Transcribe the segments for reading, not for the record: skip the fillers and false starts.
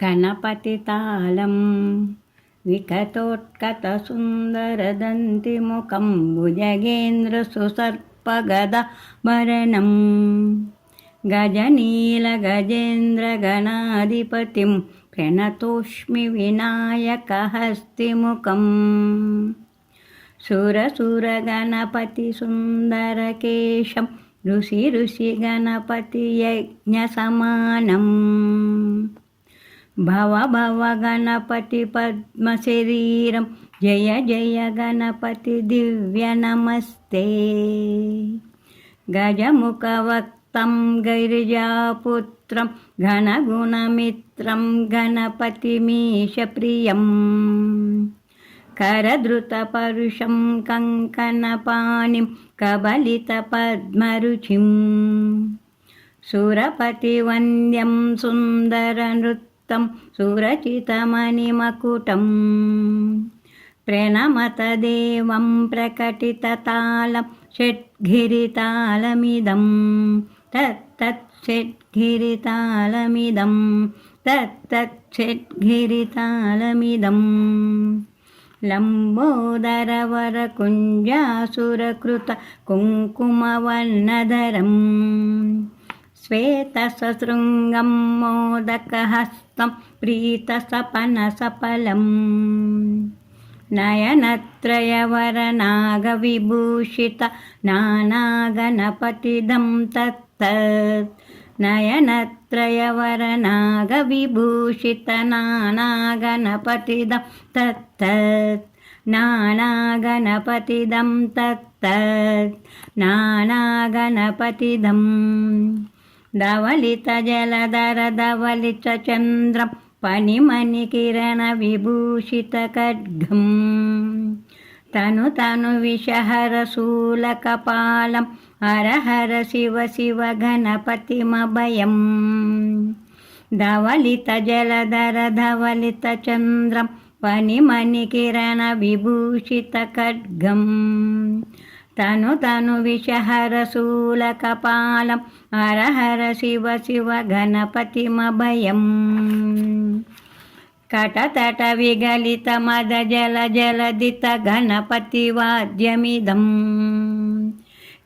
गणपतितालं विकटोत्कटसुन्दरदन्तिमुखं भुजगेन्द्रसुसर्पगदाभरणं गजनीलगजेन्द्रगणाधिपतिं प्रणतोऽस्मि विनायकहस्तिमुखं सुरसुरगणपतिसुन्दरकेशं ऋषिगणपतियज्ञसमानं भव भव गणपति पद्मशरीरं जय जय गणपति दिव्य नमस्ते गजमुखवक्त्रं गैर्जापुत्रं घनगुणमित्रं गणपतिमीशप्रियं करधृतपरुषं कङ्कणपाणिं कबलितपद्मरुचिं सुरपतिवन्द्यं सुन्दरनृत्यं सुरचितमणिमकुटं प्रणमतदेवं प्रकटिततालं षट्गिरितालमिदं तत्तत् षट्गिरितालमिदं तत्तत् षट्गिरितालमिदं लम्बोदरवरकुञ्जासुरकृत कुङ्कुमवर्णधरं श्वेतसशृङ्गं मोदकहस्तं प्रीतसपनसफलं नयनत्रयवरनागविभूषित नानागणपतिदं तत्तत् नयनत्रयवरनागविभूषित नानागणपतिदं तत्तत् नानागणपतिदं तत्तत् नानागणपतिदं धवलितजलधर धवलितचन्द्रं फणिमणिकिरणविभूषितखड्गं तनु तनु विषहरशूलकपालं हर हर शिव शिव गणपतिमभयं धवलितजलधर धवलितचन्द्रं फणिमणिकिरणविभूषितखड्गं तनु तनु विषहरशूलकपालं हर हर शिव शिव गणपतिमभयं कटतट विगलितमदजलजलदित गणपतिवाद्यमिदं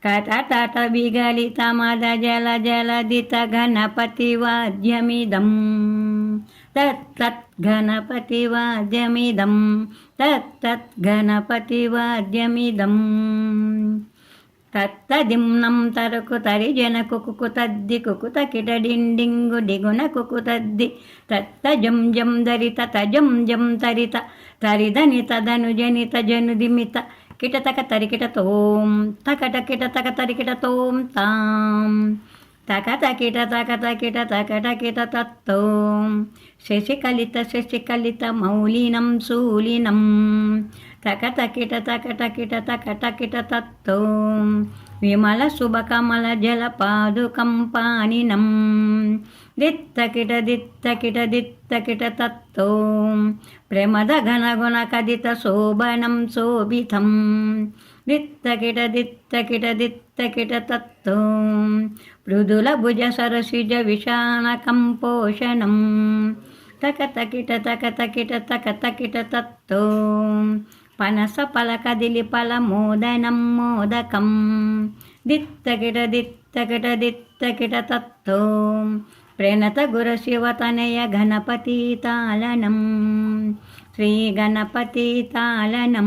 कटतट विगलितमदजलजलदित गणपतिवाद्यमिदं तत्तत् गणपतिवाद्यमिदं तत्तत् गणपतिवाद्यमिदं तत्तदिम्नं तरकु तरिजन कुकुकु तद्दि कुकुत किटडिण्डिङ्गु डिगुण कुकुतद्दि तत्तजं जं दरित तजं जं तरित तरिदनि तदनुजनित जनुदिमित किटतक तरिकिटतों तकटकिटतक तरिकिटतों तां तकटकिट तकटकिट तकटकिट तत्तों शशिकलित मौलिनं शूलिनं तकटकिट तकटकिट तकटकिट तत्तों विमलशुभकमल जलपादुकं पाणिनं दित्तकिट तत्तों प्रमदघनगुणकदित शोभनं शोभितं दित्तकिट तत्तों मृदुलभुजसरसिज विशानकं पोषणं तकटकिट तकटकिट तत्तों पनसफलकदिलिफलमोदनं मोदकं दित्तकिट तत्तों प्रणतगुरशिवतनय गणपतितालनं श्रीगणपतितालनं